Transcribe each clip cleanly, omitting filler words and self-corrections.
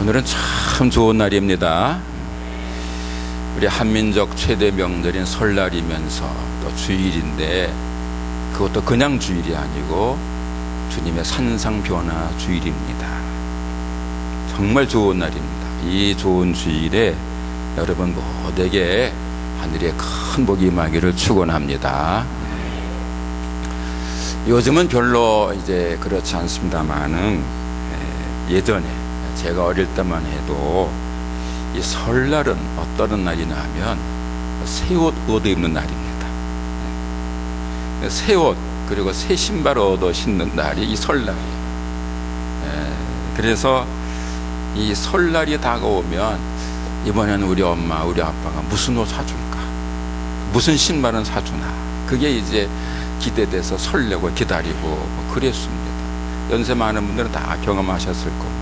오늘은 참 좋은 날입니다. 우리 한민족 최대 명절인 설날이면서 또 주일인데, 그것도 그냥 주일이 아니고 주님의 산상변화 주일입니다. 정말 좋은 날입니다. 이 좋은 주일에 여러분 모두에게 하늘의 큰 복이 임하기를 축원합니다. 요즘은 별로 이제 그렇지 않습니다만은 예전에 제가 어릴 때만 해도 이 설날은 어떤 날이냐 하면 새 옷 얻어 입는 날입니다. 새 옷 그리고 새 신발 얻어 신는 날이 이 설날이에요. 그래서 이 설날이 다가오면 이번에는 우리 엄마 우리 아빠가 무슨 옷 사줄까, 무슨 신발은 사주나, 그게 이제 기대돼서 설레고 기다리고 그랬습니다. 연세 많은 분들은 다 경험하셨을 겁니다.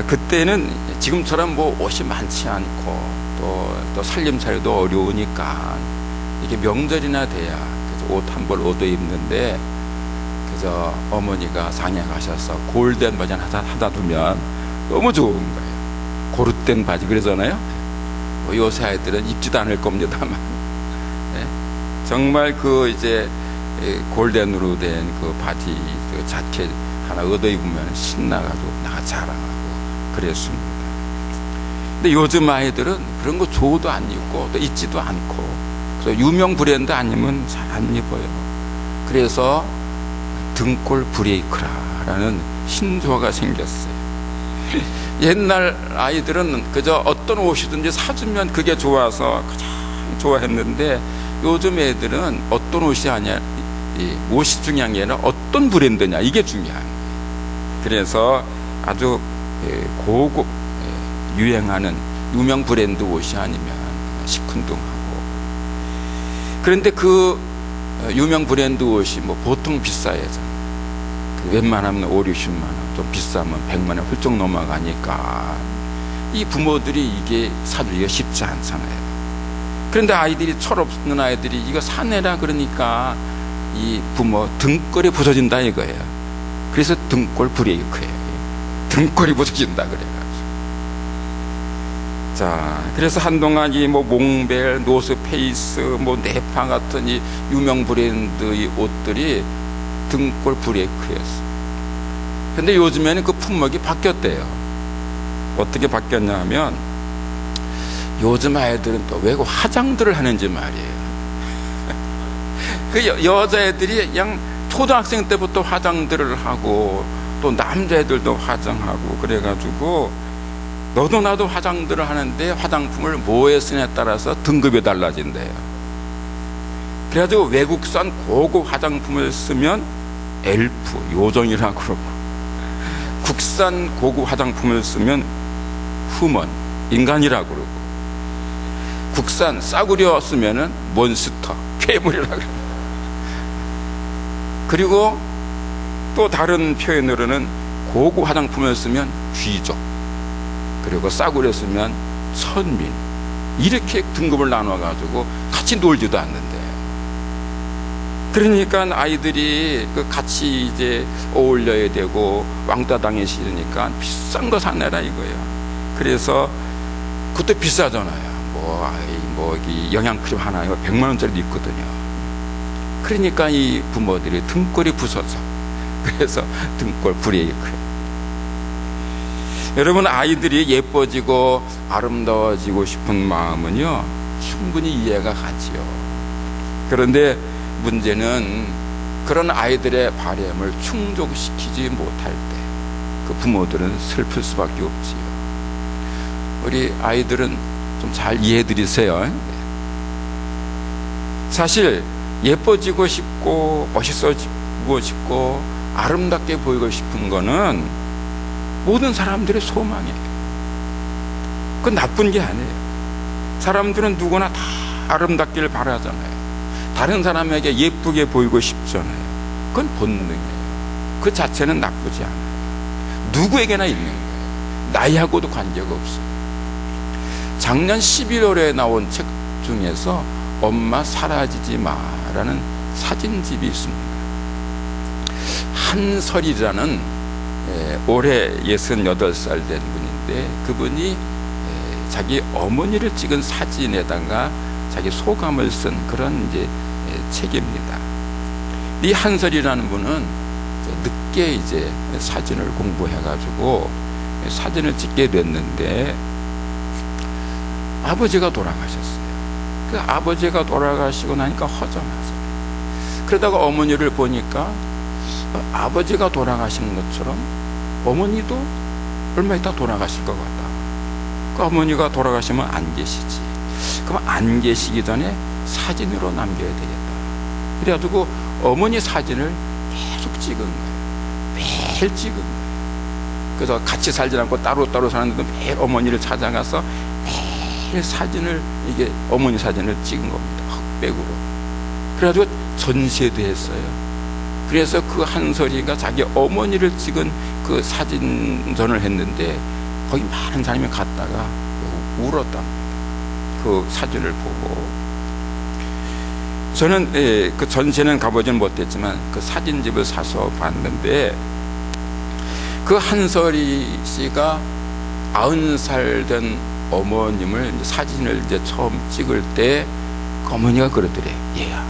그때는 지금처럼 뭐 옷이 많지 않고 또 살림살이도 어려우니까 이게 명절이나 돼야 옷 한 벌 얻어 입는데, 그저 어머니가 상해 가셔서 골덴 바지 하나 두면 너무 좋은 거예요. 고루땡 바지 그러잖아요. 요새 아이들은 입지도 않을 겁니다만, 정말 그 이제 골덴으로 된 그 바지, 그 자켓 하나 얻어 입으면 신나가지고 나가 자랑하고 그랬습니다. 근데 요즘 아이들은 그런 거 줘도 안 입고 또 입지도 않고, 그래서 유명 브랜드 아니면 잘 안 입어요. 그래서 등골 브레이크라는 신조어가 생겼어요. 옛날 아이들은 그저 어떤 옷이든지 사주면 그게 좋아서 가장 좋아했는데, 요즘 애들은 어떤 옷이 아니야, 옷이 중요한 게 아니라 어떤 브랜드냐, 이게 중요한 거예요. 그래서 아주 고급 유행하는 유명 브랜드 옷이 아니면 시큰둥하고, 그런데 그 유명 브랜드 옷이 뭐 보통 비싸요. 웬만하면 5, 60만 원, 좀 비싸면 100만 원 훌쩍 넘어가니까 이 부모들이 이게 사주기가 쉽지 않잖아요. 그런데 아이들이, 철없는 아이들이 이거 사내라 그러니까 이 부모 등골이 부서진다 이거예요. 그래서 등골 브레이크예요. 등골이 부서진다 그래가지고. 자, 그래서 한동안 이 뭐 몽벨, 노스페이스, 뭐 네파 같은 이 유명 브랜드의 옷들이 등골 브레이크였어. 근데 요즘에는 그 품목이 바뀌었대요. 어떻게 바뀌었냐면, 요즘 아이들은 또 왜 화장들을 하는지 말이에요. 그 여자애들이 그냥 초등학생 때부터 화장들을 하고, 또 남자애들도 화장하고 그래가지고 너도 나도 화장들을 하는데 화장품을 뭐에 쓰냐에 따라서 등급이 달라진대요. 그래가지고 외국산 고급 화장품을 쓰면 엘프, 요정이라고 그러고, 국산 고급 화장품을 쓰면 휴먼, 인간이라고 그러고, 국산 싸구려 쓰면은 몬스터, 괴물이라고 그러고, 그리고 또 다른 표현으로는 고급 화장품을 쓰면 귀족, 그리고 싸구려 쓰면 천민, 이렇게 등급을 나눠가지고 같이 놀지도 않는데요. 그러니까 아이들이 그 같이 이제 어울려야 되고 왕따 당하기 싫으니까 비싼 거 사내라 이거예요. 그래서 그것도 비싸잖아요. 이 영양크림 하나에 100만 원짜리도 있거든요. 그러니까 이 부모들이 등골이 부서져. 그래서 등골 브레이크예요. 여러분, 아이들이 예뻐지고 아름다워지고 싶은 마음은요, 충분히 이해가 가지요. 그런데 문제는 그런 아이들의 바람을 충족시키지 못할 때 그 부모들은 슬플 수밖에 없지요. 우리 아이들은 좀 잘 이해해 드리세요. 사실 예뻐지고 싶고 멋있어지고 싶고 아름답게 보이고 싶은 거는 모든 사람들의 소망이에요. 그건 나쁜 게 아니에요. 사람들은 누구나 다 아름답기를 바라잖아요. 다른 사람에게 예쁘게 보이고 싶잖아요. 그건 본능이에요. 그 자체는 나쁘지 않아요. 누구에게나 있는 거예요. 나이하고도 관계가 없어요. 작년 11월에 나온 책 중에서 엄마 사라지지 마라는 사진집이 있습니다. 한설이라는 올해 68살 된 분인데 그분이 자기 어머니를 찍은 사진에다가 자기 소감을 쓴 그런 이제 책입니다. 이 한설이라는 분은 늦게 이제 사진을 공부해가지고 사진을 찍게 됐는데 아버지가 돌아가셨어요. 그 아버지가 돌아가시고 나니까 허전하죠. 그러다가 어머니를 보니까 아버지가 돌아가신 것처럼 어머니도 얼마 있다 돌아가실 것 같다. 그 어머니가 돌아가시면 안 계시지. 그럼 안 계시기 전에 사진으로 남겨야 되겠다. 그래가지고 어머니 사진을 계속 찍은 거예요. 매일 찍은 거예요. 그래서 같이 살지 않고 따로따로 사는데도 매일 어머니를 찾아가서 매일 사진을, 이게 어머니 사진을 찍은 겁니다. 흑백으로. 그래가지고 전시회도 했어요. 그래서 그 한설이가 자기 어머니를 찍은 그 사진전을 했는데 거기 많은 사람이 갔다가 울었답니다. 그 사진을 보고. 저는 그 전시회는 가보지는 못했지만 그 사진집을 사서 봤는데 그 한설이 씨가 90살 된 어머님을 사진을 이제 처음 찍을 때 그 어머니가 그러더래. 얘야,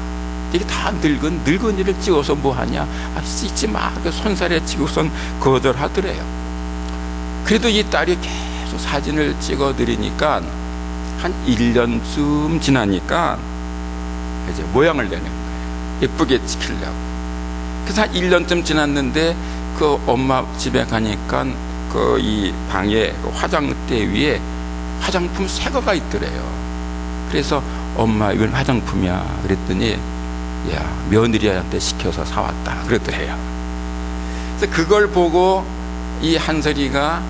이게 다 늙은이를 찍어서 뭐 하냐? 찍지 마. 그 손살에 찍고선 거절하더래요. 그래도 이 딸이 계속 사진을 찍어드리니까 한 1년쯤 지나니까 이제 모양을 내는 거예요. 예쁘게 찍히려고. 그래서 한 1년쯤 지났는데 그 엄마 집에 가니까 그 이 방에 그 화장대 위에 화장품 새 거가 있더래요. 그래서 엄마 이건 화장품이야. 그랬더니 야, 며느리한테 시켜서 사왔다. 그랬더래요. 그래서 그걸 보고 이 한설이가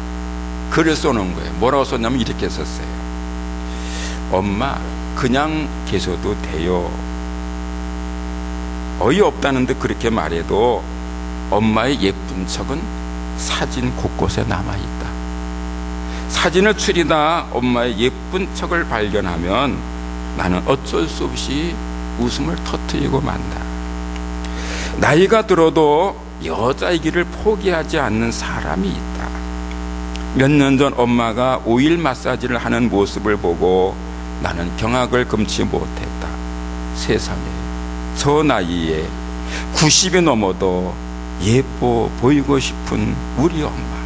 글을 써놓은 거예요. 뭐라고 썼냐면 이렇게 썼어요. 엄마 그냥 계셔도 돼요. 어이없다는 듯 그렇게 말해도 엄마의 예쁜 척은 사진 곳곳에 남아있다. 사진을 추리다 엄마의 예쁜 척을 발견하면 나는 어쩔 수 없이 웃음을 터뜨리고 만다. 나이가 들어도 여자이기를 포기하지 않는 사람이 있다. 몇 년 전 엄마가 오일 마사지를 하는 모습을 보고 나는 경악을 금치 못했다. 세상에 저 나이에 90이 넘어도 예뻐 보이고 싶은 우리 엄마,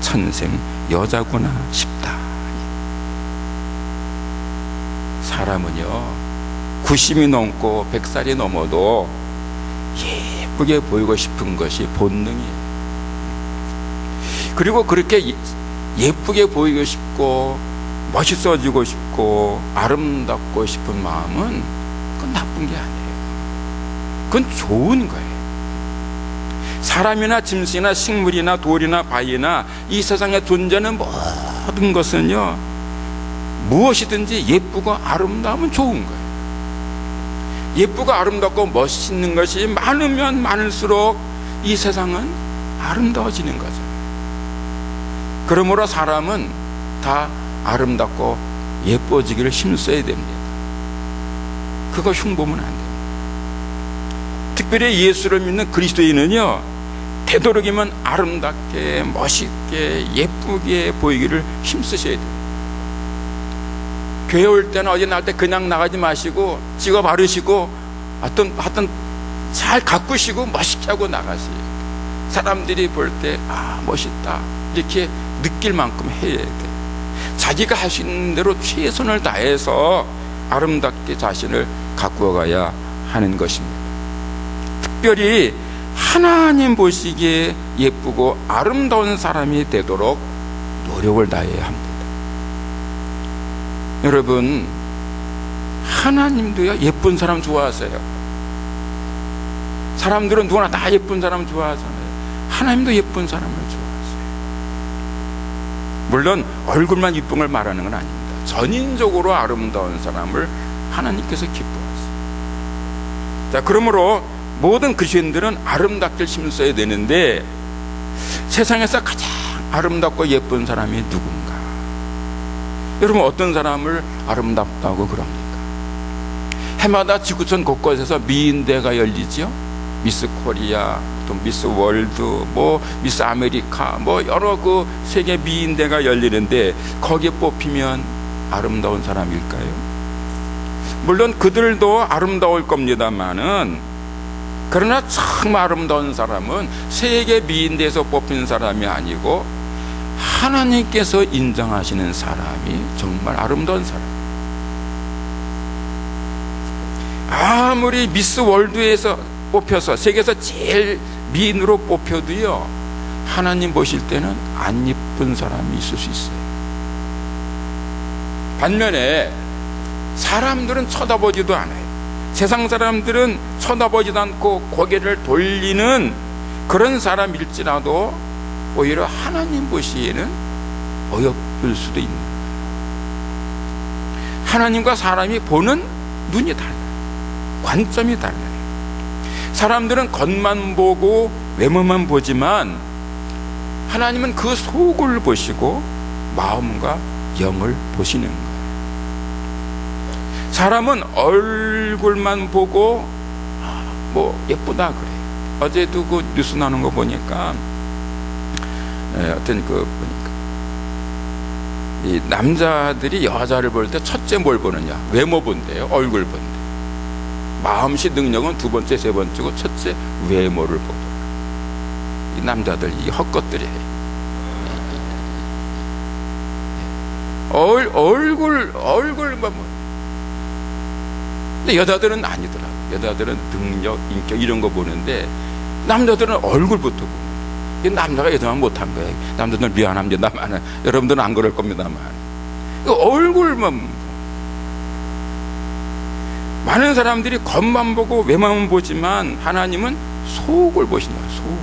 천생 여자구나 싶다. 사람은요 90이 넘고 100살이 넘어도 예쁘게 보이고 싶은 것이 본능이에요. 그리고 그렇게 예쁘게 보이고 싶고 멋있어지고 싶고 아름답고 싶은 마음은 그건 나쁜 게 아니에요. 그건 좋은 거예요. 사람이나 짐승이나 식물이나 돌이나 바위나 이 세상에 존재하는 모든 것은요 무엇이든지 예쁘고 아름다우면 좋은 거예요. 예쁘고 아름답고 멋있는 것이 많으면 많을수록 이 세상은 아름다워지는 거죠. 그러므로 사람은 다 아름답고 예뻐지기를 힘써야 됩니다. 그거 흉보면 안 됩니다. 특별히 예수를 믿는 그리스도인은요 되도록이면 아름답게 멋있게 예쁘게 보이기를 힘쓰셔야 돼요. 교회 올 때는 어디 나갈 때 그냥 나가지 마시고 찍어 바르시고 하여튼 잘 가꾸시고 멋있게 하고 나가세요. 사람들이 볼 때 멋있다 이렇게 느낄 만큼 해야 돼. 자기가 할 수 있는 대로 최선을 다해서 아름답게 자신을 가꾸어 가야 하는 것입니다. 특별히 하나님 보시기에 예쁘고 아름다운 사람이 되도록 노력을 다해야 합니다. 여러분, 하나님도요 예쁜 사람 좋아하세요. 사람들은 누구나 다 예쁜 사람 좋아하잖아요. 하나님도 예쁜 사람을 좋아하세요. 물론 얼굴만 이쁜 걸 말하는 건 아닙니다. 전인적으로 아름다운 사람을 하나님께서 기뻐하세요. 자, 그러므로 모든 그리스도인들은 아름답게 힘써야 되는데 세상에서 가장 아름답고 예쁜 사람이 누군가? 여러분, 어떤 사람을 아름답다고 그럽니까? 해마다 지구촌 곳곳에서 미인대가 열리죠. 미스 코리아, 또 미스 월드, 뭐 미스 아메리카, 뭐 여러 그 세계 미인대가 열리는데 거기에 뽑히면 아름다운 사람일까요? 물론 그들도 아름다울 겁니다만은, 그러나 정말 아름다운 사람은 세계 미인대에서 뽑힌 사람이 아니고 하나님께서 인정하시는 사람이 정말 아름다운 사람. 아무리 미스 월드에서 뽑혀서 세계에서 제일 미인으로 뽑혀도요, 하나님 보실 때는 안 예쁜 사람이 있을 수 있어요. 반면에 사람들은 쳐다보지도 않아요. 세상 사람들은 쳐다보지도 않고 고개를 돌리는 그런 사람일지라도 오히려 하나님 보시기에는 어여쁠 수도 있는 거예요. 하나님과 사람이 보는 눈이 달라요. 관점이 달라요. 사람들은 겉만 보고 외모만 보지만 하나님은 그 속을 보시고 마음과 영을 보시는 거예요. 사람은 얼굴만 보고 뭐 예쁘다 그래요. 어제도 그 뉴스 나오는 거 보니까 어떤 그 보니까 이 남자들이 여자를 볼 때 첫째 뭘 보느냐? 외모 본대요. 얼굴 본대. 마음씨 능력은 두 번째, 세 번째고 첫째 외모를 보더라. 이 남자들 이 헛것들이에요. 얼굴만. 근데 여자들은 아니더라. 여자들은 능력, 인격 이런 거 보는데 남자들은 얼굴부터 보는. 이 남자가 여자만 못한 거예요. 남자들은 미안합니다. 여러분들은 안 그럴 겁니다만. 얼굴만. 많은 사람들이 겉만 보고 외모만 보지만 하나님은 속을 보신다. 속을.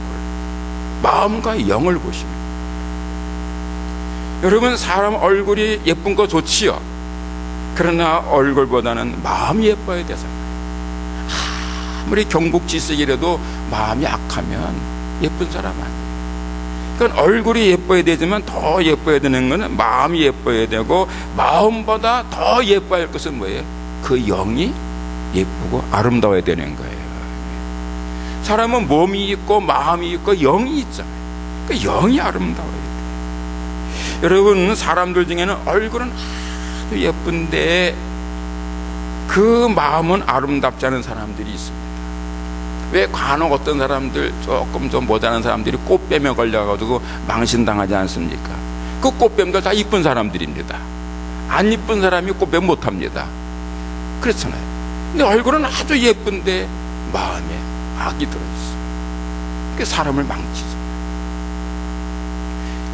마음과 영을 보십니다. 여러분, 사람 얼굴이 예쁜 거 좋지요. 그러나 얼굴보다는 마음이 예뻐야 되잖아요. 아무리 경국지식이라도 마음이 약하면 예쁜 사람 아니에요. 그러니까 얼굴이 예뻐야 되지만 더 예뻐야 되는 것은 마음이 예뻐야 되고, 마음보다 더 예뻐야 할 것은 뭐예요? 그 영이 예쁘고 아름다워야 되는 거예요. 사람은 몸이 있고 마음이 있고 영이 있잖아요. 그 영이 아름다워야 돼요. 여러분, 사람들 중에는 얼굴은 아주 예쁜데 그 마음은 아름답지 않은 사람들이 있습니다. 왜 간혹 어떤 사람들, 조금 좀 못하는 사람들이 꽃뱀에 걸려가지고 망신당하지 않습니까? 그 꽃뱀들 다 이쁜 사람들입니다. 안 이쁜 사람이 꽃뱀 못합니다. 그렇잖아요. 근데 얼굴은 아주 예쁜데 마음에 악이 들어있어요. 그게 사람을 망치죠.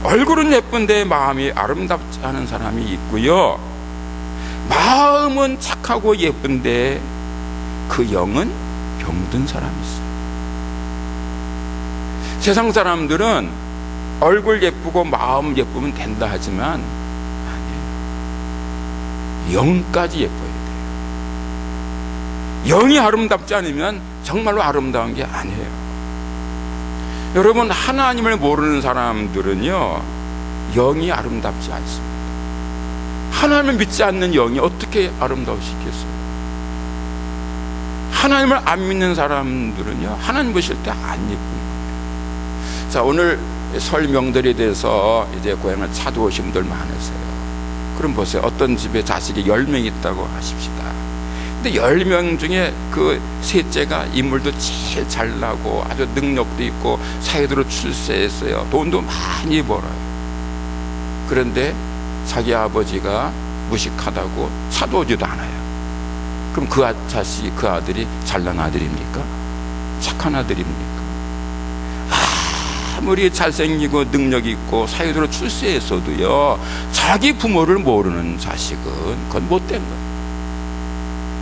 얼굴은 예쁜데 마음이 아름답지 않은 사람이 있고요, 마음은 착하고 예쁜데 그 영은 병든 사람이 있어요. 세상 사람들은 얼굴 예쁘고 마음 예쁘면 된다 하지만 아니에요. 영까지 예뻐야 돼요. 영이 아름답지 않으면 정말로 아름다운 게 아니에요. 여러분, 하나님을 모르는 사람들은요, 영이 아름답지 않습니다. 하나님을 믿지 않는 영이 어떻게 아름다우시겠어요? 하나님을 안 믿는 사람들은요, 하나님 보실 때 안 예쁜 거예요. 자, 오늘 설 명절에 대해서 이제 고향을 찾아오신 분들 많으세요. 그럼 보세요. 어떤 집에 자식이 10명 있다고 하십시다. 근데 10명 중에 그 셋째가 인물도 제일 잘나고 아주 능력도 있고 사회적으로 출세했어요. 돈도 많이 벌어요. 그런데 자기 아버지가 무식하다고 찾아오지도 않아요. 그럼 그 자식이, 그 아들이 잘난 아들입니까? 착한 아들입니까? 아무리 잘생기고 능력이 있고 사회적으로 출세했어도요, 자기 부모를 모르는 자식은 그건 못된 거예요.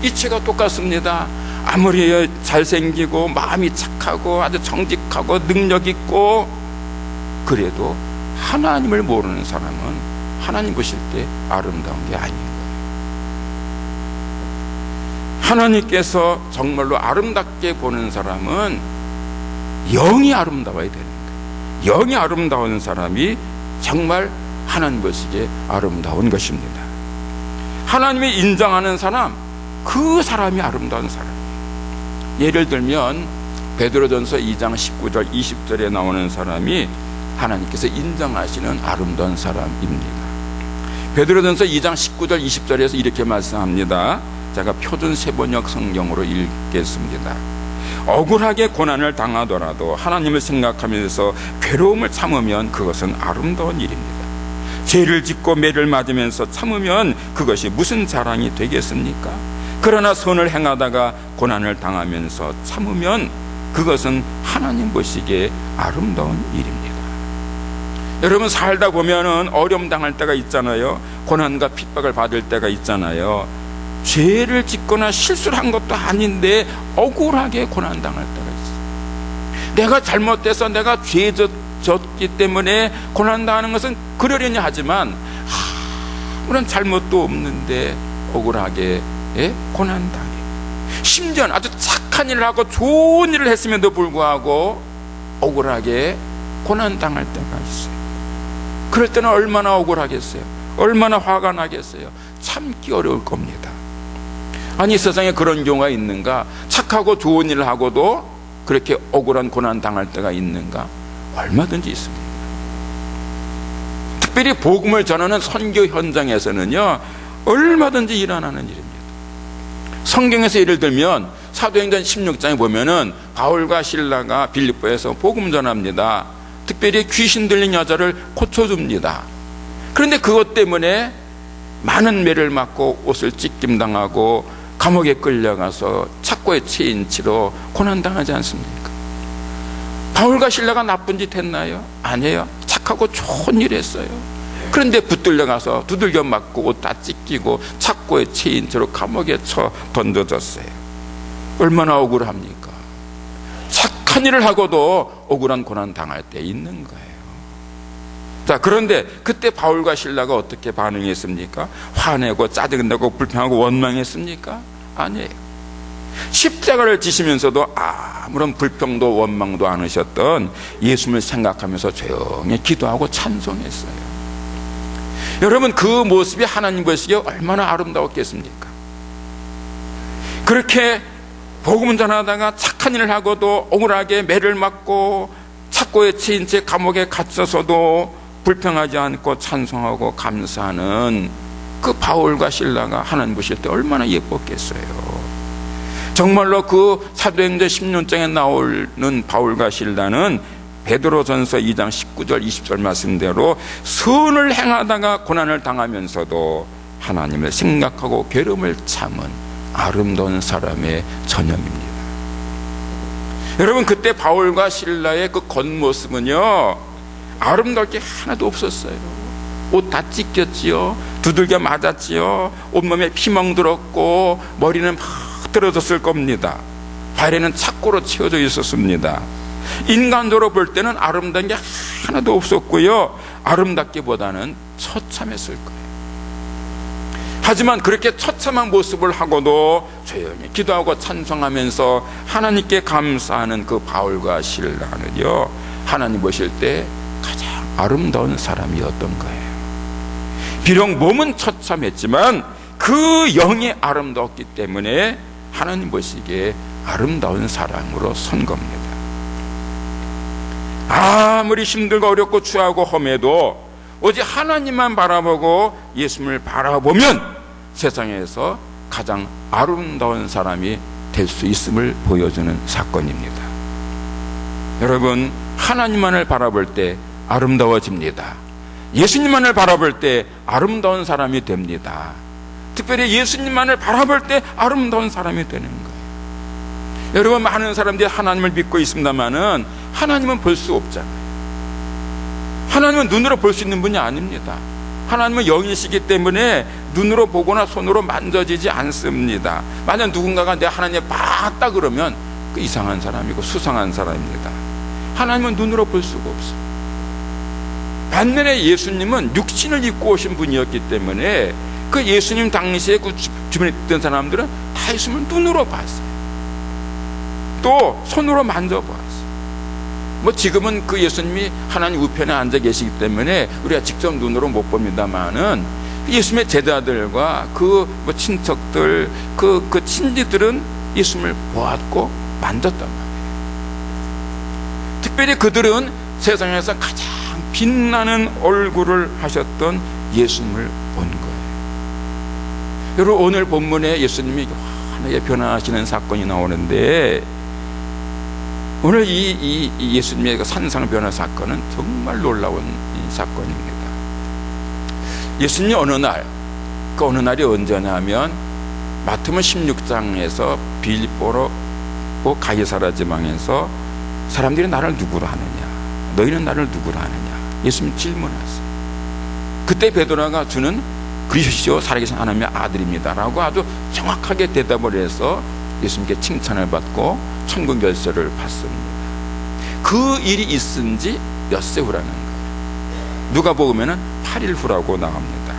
이치가 똑같습니다. 아무리 잘생기고 마음이 착하고 아주 정직하고 능력 있고 그래도 하나님을 모르는 사람은 하나님 보실 때 아름다운 게 아닌 거예요. 하나님께서 정말로 아름답게 보는 사람은 영이 아름다워야 되는 거예요. 영이 아름다운 사람이 정말 하나님 보시기에 아름다운 것입니다. 하나님이 인정하는 사람, 그 사람이 아름다운 사람이에요. 예를 들면 베드로전서 2장 19절 20절에 나오는 사람이 하나님께서 인정하시는 아름다운 사람입니다. 베드로전서 2장 19절 20절에서 이렇게 말씀합니다. 제가 표준 세번역 성경으로 읽겠습니다. 억울하게 고난을 당하더라도 하나님을 생각하면서 괴로움을 참으면 그것은 아름다운 일입니다. 죄를 짓고 매를 맞으면서 참으면 그것이 무슨 자랑이 되겠습니까? 그러나 선을 행하다가 고난을 당하면서 참으면 그것은 하나님 보시기에 아름다운 일입니다. 여러분, 살다 보면은 어려움 당할 때가 있잖아요. 고난과 핍박을 받을 때가 있잖아요. 죄를 짓거나 실수를 한 것도 아닌데 억울하게 고난 당할 때가 있어요. 내가 잘못돼서 내가 죄 졌기 때문에 고난 당하는 것은 그러려니 하지만 아무런 잘못도 없는데 억울하게 고난 당해. 심지어 아주 착한 일을 하고 좋은 일을 했음에도 불구하고 억울하게 고난 당할 때가 있어요. 그럴 때는 얼마나 억울하겠어요? 얼마나 화가 나겠어요? 참기 어려울 겁니다. 아니, 세상에 그런 경우가 있는가? 착하고 좋은 일을 하고도 그렇게 억울한 고난 당할 때가 있는가? 얼마든지 있습니다. 특별히 복음을 전하는 선교 현장에서는요, 얼마든지 일어나는 일입니다. 성경에서 예를 들면 사도행전 16장에 보면은 바울과 실라가 빌립보에서 복음 전합니다. 특별히 귀신 들린 여자를 고쳐줍니다. 그런데 그것 때문에 많은 매를 맞고 옷을 찢김당하고 감옥에 끌려가서 착고에 채인 채로 고난당하지 않습니까? 바울과 실라가 나쁜 짓 했나요? 아니에요. 착하고 좋은 일 했어요. 그런데 붙들려가서 두들겨 맞고 옷 다 찢기고 착고에 채인 채로 감옥에 쳐 던져졌어요. 얼마나 억울합니까? 착한 일을 하고도 억울한 고난 당할 때 있는 거예요. 자, 그런데 그때 바울과 실라가 어떻게 반응했습니까? 화내고 짜증내고 불평하고 원망했습니까? 아니에요. 십자가를 지시면서도 아무런 불평도 원망도 않으셨던 예수님을 생각하면서 조용히 기도하고 찬송했어요. 여러분, 그 모습이 하나님 보시기에 얼마나 아름다웠겠습니까? 그렇게 복음 전하다가 착한 일을 하고도 억울하게 매를 맞고 착고에 치인 채 감옥에 갇혀서도 불평하지 않고 찬송하고 감사하는 그 바울과 실라가 하나님 보실 때 얼마나 예뻤겠어요. 정말로 그 사도행전 16장에 나오는 바울과 실라는 베드로전서 2장 19절 20절 말씀대로 선을 행하다가 고난을 당하면서도 하나님을 생각하고 괴로움을 참은 아름다운 사람의 전형입니다. 여러분, 그때 바울과 실라의 그 겉모습은요, 아름다울 게 하나도 없었어요. 옷 다 찢겼지요. 두들겨 맞았지요. 온몸에 피멍 들었고 머리는 막 떨어졌을 겁니다. 발에는 착고로 채워져 있었습니다. 인간적으로 볼 때는 아름다운 게 하나도 없었고요, 아름답기보다는 처참했을 거예요. 하지만 그렇게 처참한 모습을 하고도 조용히 기도하고 찬송하면서 하나님께 감사하는 그 바울과 실라는요, 하나님 보실 때 가장 아름다운 사람이었던 거예요. 비록 몸은 처참했지만 그 영이 아름다웠기 때문에 하나님 보시기에 아름다운 사람으로 선 겁니다. 아무리 힘들고 어렵고 추하고 험해도 오직 하나님만 바라보고 예수님을 바라보면 세상에서 가장 아름다운 사람이 될 수 있음을 보여주는 사건입니다. 여러분, 하나님만을 바라볼 때 아름다워집니다. 예수님만을 바라볼 때 아름다운 사람이 됩니다. 특별히 예수님만을 바라볼 때 아름다운 사람이 되는 거예요. 여러분, 많은 사람들이 하나님을 믿고 있습니다만은 하나님은 볼 수 없잖아요. 하나님은 눈으로 볼 수 있는 분이 아닙니다. 하나님은 영이시기 때문에 눈으로 보거나 손으로 만져지지 않습니다. 만약 누군가가 내 하나님을 봤다 그러면 그 이상한 사람이고 수상한 사람입니다. 하나님은 눈으로 볼 수가 없어요. 반면에 예수님은 육신을 입고 오신 분이었기 때문에 그 예수님 당시에 그 주변에 있던 사람들은 다 예수님을 눈으로 봤어요. 또 손으로 만져보았어요. 뭐 지금은 그 예수님이 하나님 우편에 앉아 계시기 때문에 우리가 직접 눈으로 못 봅니다만은 예수님의 제자들과 그 뭐 친척들, 그 친지들은 예수님을 보았고 만졌단 말이에요. 특별히 그들은 세상에서 가장 빛나는 얼굴을 하셨던 예수님을 본 거예요. 여러분, 오늘 본문에 예수님이 환하게 변화하시는 사건이 나오는데, 오늘 이 예수님의 그 산상 변화 사건은 정말 놀라운 사건입니다. 예수님이 어느 날이 언제냐면 마태복음 16장에서 빌립보로 가이사랴 지방에서 사람들이 나를 누구로 하느냐, 너희는 나를 누구로 하느냐, 예수님 질문하세요. 그때 베드로가 주는 그리스도시요 살아계신 하나님의 아들입니다라고 아주 정확하게 대답을 해서 예수님께 칭찬을 받고 천국 열쇠를 받습니다. 그 일이 있은 지 엿새 후라는 거예요. 누가복음에는 8일 후라고 나옵니다.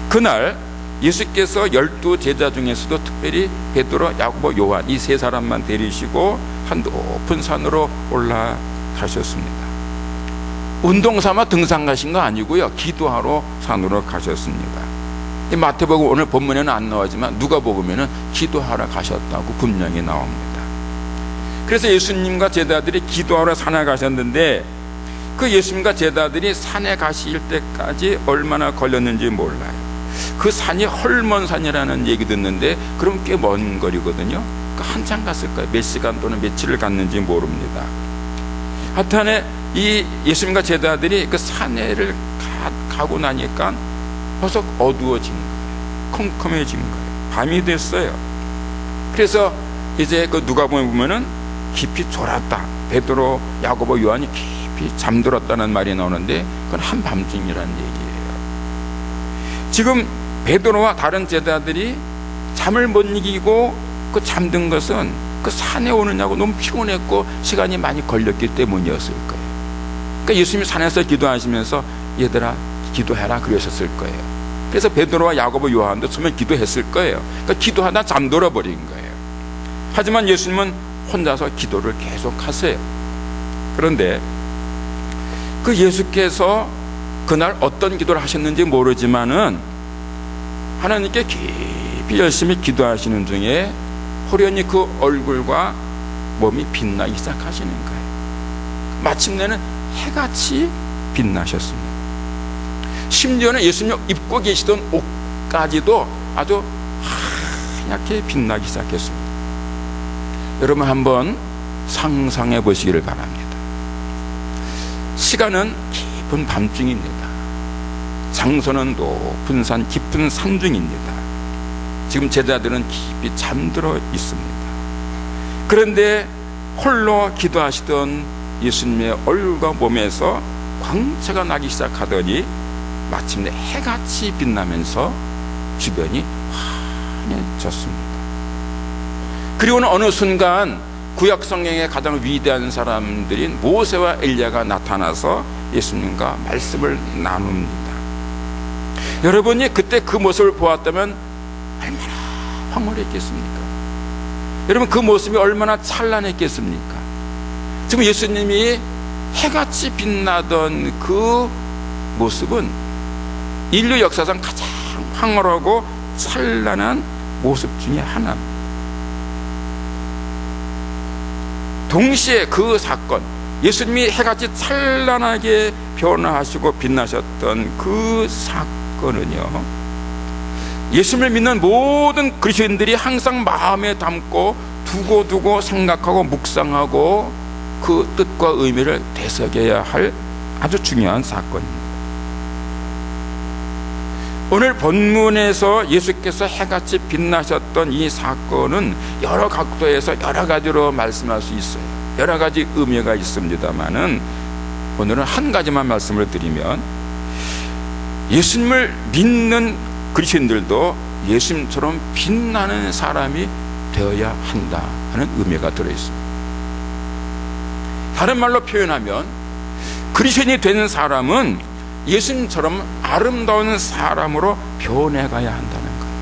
그날 예수께서 12 제자 중에서도 특별히 베드로, 야고보, 요한 이 세 사람만 데리시고 한 높은 산으로 올라가셨습니다. 운동 삼아 등산 가신 거 아니고요, 기도하러 산으로 가셨습니다. 이 마태복음 오늘 본문에는 안 나오지만 누가복음에는 기도하러 가셨다고 분명히 나옵니다. 그래서 예수님과 제자들이 기도하러 산에 가셨는데, 그 예수님과 제자들이 산에 가실 때까지 얼마나 걸렸는지 몰라요. 그 산이 헐몬산이라는 얘기 듣는데 그럼 꽤 먼 거리거든요. 한참 갔을 거예요. 몇 시간 또는 며칠을 갔는지 모릅니다. 하여튼 이 예수님과 제자들이 그 산에를 가고 나니까 벌써 어두워진 거예요. 컴컴해진 거예요. 밤이 됐어요. 그래서 이제 그 누가복음에 보면은 깊이 졸았다, 베드로, 야고보, 요한이 깊이 잠들었다는 말이 나오는데 그건 한밤중이라는 얘기예요. 지금 베드로와 다른 제자들이 잠을 못 이기고 그 잠든 것은 그 산에 오느냐고 너무 피곤했고 시간이 많이 걸렸기 때문이었을 거예요. 그러니까 예수님이 산에서 기도하시면서 얘들아 기도해라 그러셨을 거예요. 그래서 베드로와 야고보, 요한도 처음에 기도했을 거예요. 그러니까 기도하다 잠들어 버린 거예요. 하지만 예수님은 혼자서 기도를 계속 하세요. 그런데 그 예수께서 그날 어떤 기도를 하셨는지 모르지만은 하나님께 깊이 열심히 기도하시는 중에 호련히 그 얼굴과 몸이 빛나기 시작하시는 거예요. 마침내는 해같이 빛나셨습니다. 심지어는 예수님이 입고 계시던 옷까지도 아주 하얗게 빛나기 시작했습니다. 여러분 한번 상상해 보시기를 바랍니다. 시간은 깊은 밤중입니다. 장소는 높은 산, 깊은 산중입니다. 지금 제자들은 깊이 잠들어 있습니다. 그런데 홀로 기도하시던 예수님의 얼굴과 몸에서 광채가 나기 시작하더니 마침내 해같이 빛나면서 주변이 환해졌습니다. 그리고는 어느 순간 구약 성경의 가장 위대한 사람들인 모세와 엘리야가 나타나서 예수님과 말씀을 나눕니다. 여러분이 그때 그 모습을 보았다면 얼마나 황홀했겠습니까? 여러분 그 모습이 얼마나 찬란했겠습니까? 지금 예수님이 해같이 빛나던 그 모습은 인류 역사상 가장 황홀하고 찬란한 모습 중에 하나입니다. 동시에 그 사건, 예수님이 해같이 찬란하게 변화하시고 빛나셨던 그 사건은요, 예수님을 믿는 모든 그리스도인들이 항상 마음에 담고 두고 생각하고 묵상하고 그 뜻과 의미를 되새겨야 할 아주 중요한 사건입니다. 오늘 본문에서 예수께서 해같이 빛나셨던 이 사건은 여러 각도에서 여러 가지로 말씀할 수 있어요. 여러 가지 의미가 있습니다만은 오늘은 한 가지만 말씀을 드리면, 예수님을 믿는 그리스도인들도 예수님처럼 빛나는 사람이 되어야 한다 하는 의미가 들어있습니다. 다른 말로 표현하면 그리스도인이 되는 사람은 예수님처럼 아름다운 사람으로 변해가야 한다는 거예요.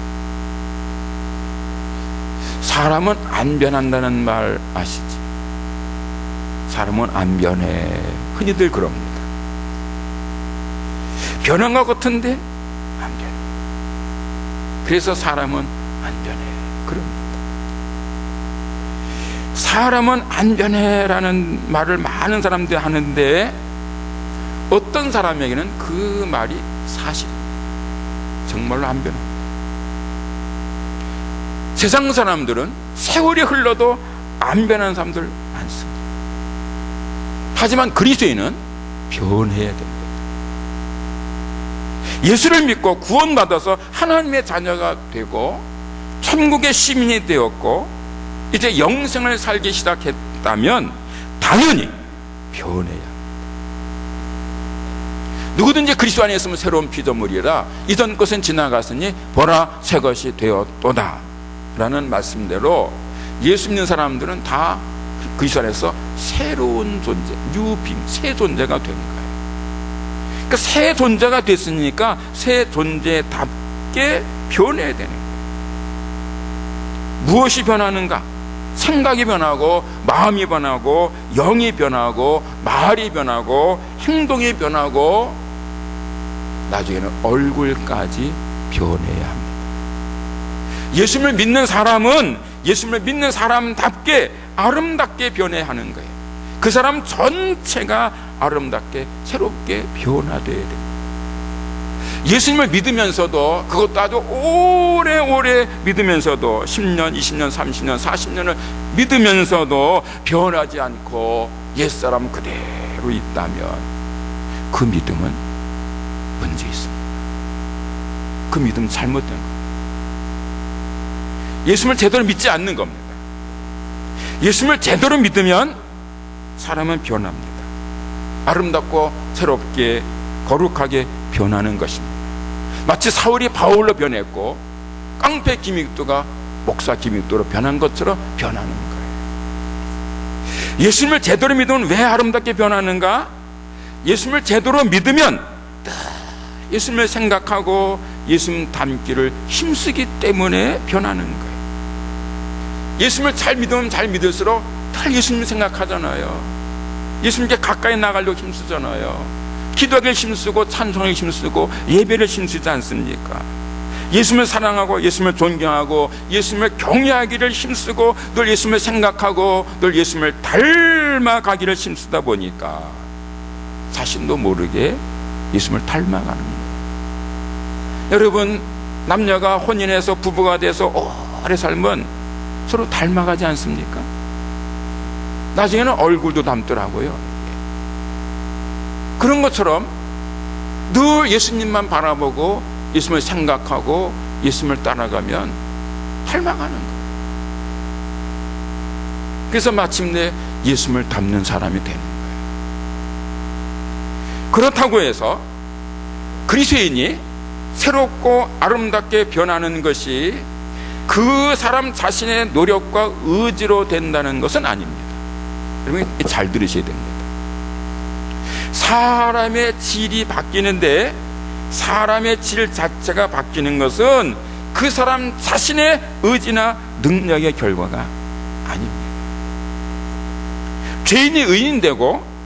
사람은 안 변한다는 말 아시지? 사람은 안 변해. 흔히들 그럽니다. 변한 것 같은데 안 변해. 그래서 사람은 안 변해. 그럽니다. 사람은 안 변해라는 말을 많은 사람들이 하는데 어떤 사람에게는 그 말이 사실입니다. 정말로 안 변합니다. 세상 사람들은 세월이 흘러도 안 변하는 사람들 많습니다. 하지만 그리스도인은 변해야 됩니다. 예수를 믿고 구원받아서 하나님의 자녀가 되고 천국의 시민이 되었고 이제 영생을 살기 시작했다면 당연히 변해야 합니다. 누구든지 그리스도 안에 있으면 새로운 피조물이라 이전 것은 지나갔으니 보라 새 것이 되었도다 라는 말씀대로 예수 믿는 사람들은 다 그리스도 안에서 새로운 존재, 뉴빙, 새 존재가 되는 거예요. 그러니까 새 존재가 됐으니까 새 존재답게 변해야 되는 거예요. 무엇이 변하는가? 생각이 변하고 마음이 변하고 영이 변하고 말이 변하고 행동이 변하고 나중에는 얼굴까지 변해야 합니다. 예수를 믿는 사람은 예수를 믿는 사람답게 아름답게 변해야 하는 거예요. 그 사람 전체가 아름답게 새롭게 변화되어야 됩니다. 예수님을 믿으면서도 그것도 아주 오래오래 믿으면서도 10년, 20년, 30년, 40년을 믿으면서도 변하지 않고 옛사람 그대로 있다면 그 믿음은 문제 있습니다. 그 믿음은 잘못된 겁니다. 예수님을 제대로 믿지 않는 겁니다. 예수님을 제대로 믿으면 사람은 변합니다. 아름답고 새롭게 거룩하게 변하는 것입니다. 마치 사울이 바울로 변했고 깡패 기믹도가 목사 기믹도로 변한 것처럼 변하는 거예요. 예수님을 제대로 믿으면 왜 아름답게 변하는가? 예수님을 제대로 믿으면 예수님을 생각하고 예수님 닮기를 힘쓰기 때문에 변하는 거예요. 예수님을 잘 믿으면 잘 믿을수록 더 예수님을 생각하잖아요. 예수님께 가까이 나가려고 힘쓰잖아요. 기도하기를 힘쓰고 찬송하기를 힘쓰고 예배를 힘쓰지 않습니까? 예수님을 사랑하고 예수님을 존경하고 예수님을 경외하기를 힘쓰고 늘 예수님을 생각하고 늘 예수님을 닮아가기를 힘쓰다 보니까 자신도 모르게 예수님을 닮아가는 거예요. 여러분, 남녀가 혼인해서 부부가 돼서 오래 살면 서로 닮아가지 않습니까? 나중에는 얼굴도 닮더라고요. 그런 것처럼 늘 예수님만 바라보고 예수님을 생각하고 예수님을 따라가면 닮아가는 거예요. 그래서 마침내 예수님을 닮는 사람이 되는 거예요. 그렇다고 해서 그리스도인이 새롭고 아름답게 변하는 것이 그 사람 자신의 노력과 의지로 된다는 것은 아닙니다. 여러분 잘 들으셔야 됩니다. 사람의 질이 바뀌는데 사람의 질 자체가 바뀌는 것은 그 사람 자신의 의지나 능력의 결과가 아닙니다. 죄인이 의인되고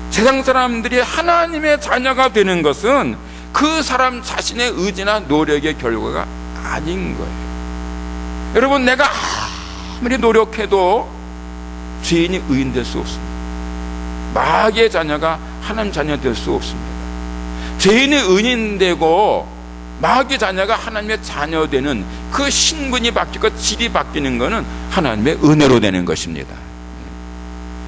세상 사람들이 하나님의 자녀가 되는 것은 그 사람 자신의 의지나 노력의 결과가 아닌 거예요. 여러분, 내가 아무리 노력해도 죄인이 의인 될 수 없습니다. 마귀의 자녀가 하나님 자녀 될 수 없습니다. 죄인이 의인 되고 마귀의 자녀가 하나님의 자녀 되는 그 신분이 바뀌고 질이 바뀌는 것은 하나님의 은혜로 되는 것입니다.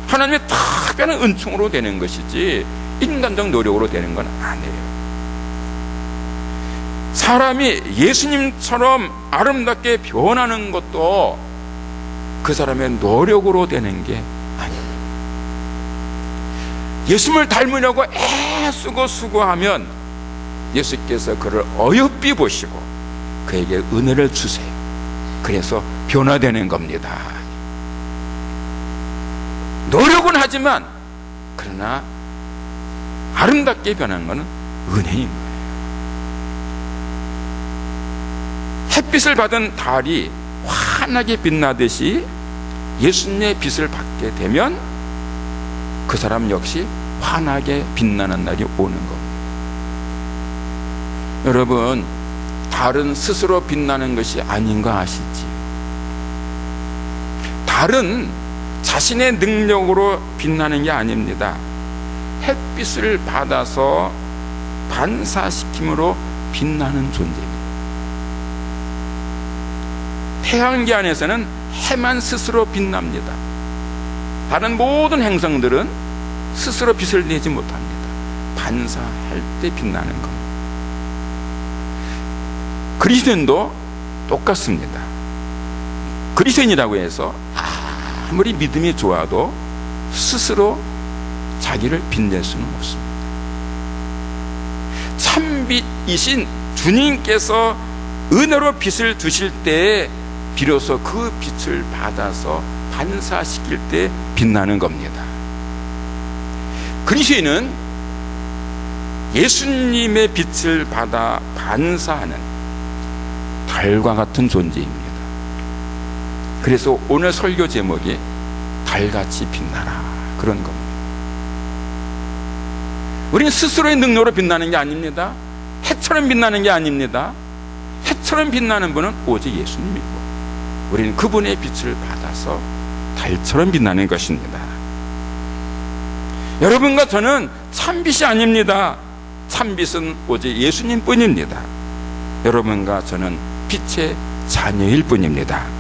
하나님의 특별한 은총으로 되는 것이지 인간적 노력으로 되는 건 아니에요. 사람이 예수님처럼 아름답게 변하는 것도 그 사람의 노력으로 되는 게 아닙니다. 예수님을 닮으려고 애쓰고 수고하면 예수께서 그를 어여삐 보시고 그에게 은혜를 주세요. 그래서 변화되는 겁니다. 노력은 하지만 그러나 아름답게 변한 것은 은혜인 거예요. 햇빛을 받은 달이 환하게 빛나듯이 예수님의 빛을 받게 되면 그 사람 역시 환하게 빛나는 날이 오는 겁니다. 여러분, 달은 스스로 빛나는 것이 아닌 거 아시지요? 달은 자신의 능력으로 빛나는 게 아닙니다. 햇빛을 받아서 반사시킴으로 빛나는 존재입니다. 태양계 안에서는 해만 스스로 빛납니다. 다른 모든 행성들은 스스로 빛을 내지 못합니다. 반사할 때 빛나는 겁니다. 그리스도인도 똑같습니다. 그리스도인이라고 해서 아무리 믿음이 좋아도 스스로 자기를 빛낼 수는 없습니다. 참빛이신 주님께서 은혜로 빛을 주실 때에 비로소 그 빛을 받아서 반사시킬 때 빛나는 겁니다. 그리스도인은 예수님의 빛을 받아 반사하는 달과 같은 존재입니다. 그래서 오늘 설교 제목이 달같이 빛나라, 그런 겁니다. 우리는 스스로의 능력으로 빛나는 게 아닙니다. 해처럼 빛나는 게 아닙니다. 해처럼 빛나는 분은 오직 예수님이고, 우리는 그분의 빛을 받아서 달처럼 빛나는 것입니다. 여러분과 저는 참빛이 아닙니다. 참빛은 오직 예수님 뿐입니다. 여러분과 저는 빛의 자녀일 뿐입니다.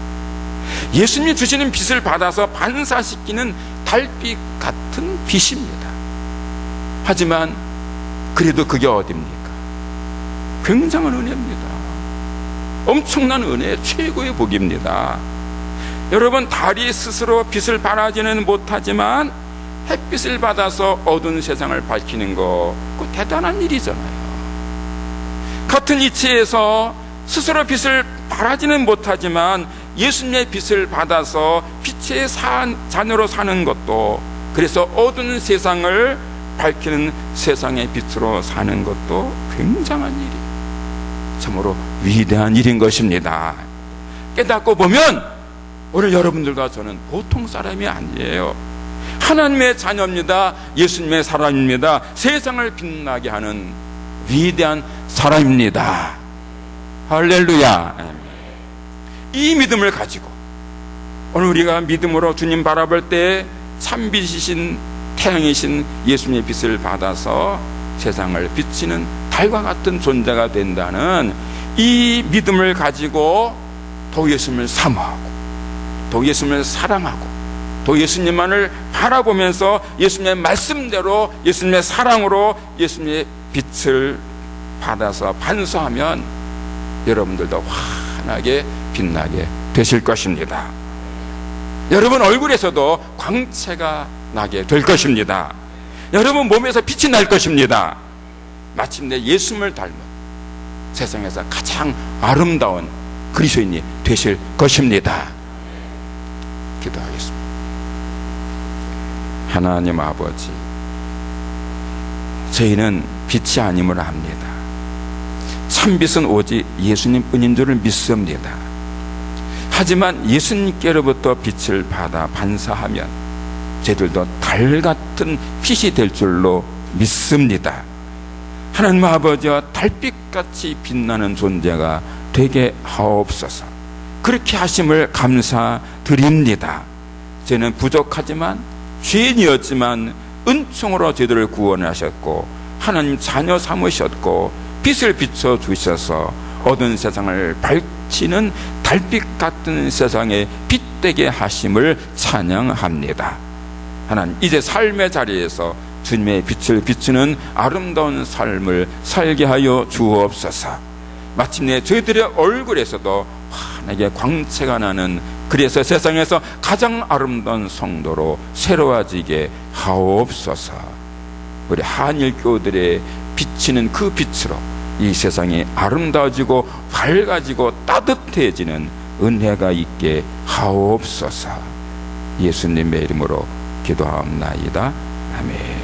예수님이 주시는 빛을 받아서 반사시키는 달빛 같은 빛입니다. 하지만 그래도 그게 어딥니까? 굉장한 은혜입니다. 엄청난 은혜, 최고의 복입니다. 여러분, 달이 스스로 빛을 발하지는 못하지만 햇빛을 받아서 어두운 세상을 밝히는 거, 그거 대단한 일이잖아요. 같은 이치에서 스스로 빛을 발하지는 못하지만 예수님의 빛을 받아서 빛의 자녀로 사는 것도, 그래서 어두운 세상을 밝히는 세상의 빛으로 사는 것도 굉장한 일이에요. 참으로 위대한 일인 것입니다. 깨닫고 보면 오늘 여러분들과 저는 보통 사람이 아니에요. 하나님의 자녀입니다. 예수님의 사람입니다. 세상을 빛나게 하는 위대한 사람입니다. 할렐루야. 이 믿음을 가지고 오늘 우리가 믿음으로 주님 바라볼 때 참빛이신 태양이신 예수님의 빛을 받아서 세상을 비치는 달과 같은 존재가 된다는 이 믿음을 가지고 더 예수님을 사모하고, 더 예수님을 사랑하고, 더 예수님만을 바라보면서 예수님의 말씀대로, 예수님의 사랑으로 예수님의 빛을 받아서 반사하면 여러분들도 환하게 빛나게 되실 것입니다. 여러분 얼굴에서도 광채가 나게 될 것입니다. 여러분 몸에서 빛이 날 것입니다. 마침내 예수님을 닮은 세상에서 가장 아름다운 그리스도인이 되실 것입니다. 기도하겠습니다. 하나님 아버지, 저희는 빛이 아님을 압니다. 참빛은 오직 예수님뿐인 줄을 믿습니다. 하지만 예수님께로부터 빛을 받아 반사하면 저희들도 달같은 빛이 될 줄로 믿습니다. 하나님 아버지와 달빛같이 빛나는 존재가 되게 하옵소서. 그렇게 하심을 감사드립니다. 저는 부족하지만 죄인이었지만 은총으로 저희들을 구원하셨고 하나님 자녀 삼으셨고 빛을 비춰주셔서 어두운 세상을 밝히는 달빛 같은 세상에 빛되게 하심을 찬양합니다. 하나님, 이제 삶의 자리에서 주님의 빛을 비추는 아름다운 삶을 살게 하여 주옵소서. 마침내 저희들의 얼굴에서도 환하게 광채가 나는, 그래서 세상에서 가장 아름다운 성도로 새로워지게 하옵소서. 우리 한일교들의 비치는 그 빛으로 이 세상이 아름다워지고 밝아지고 따뜻해지는 은혜가 있게 하옵소서. 예수님의 이름으로 기도하옵나이다. 아멘.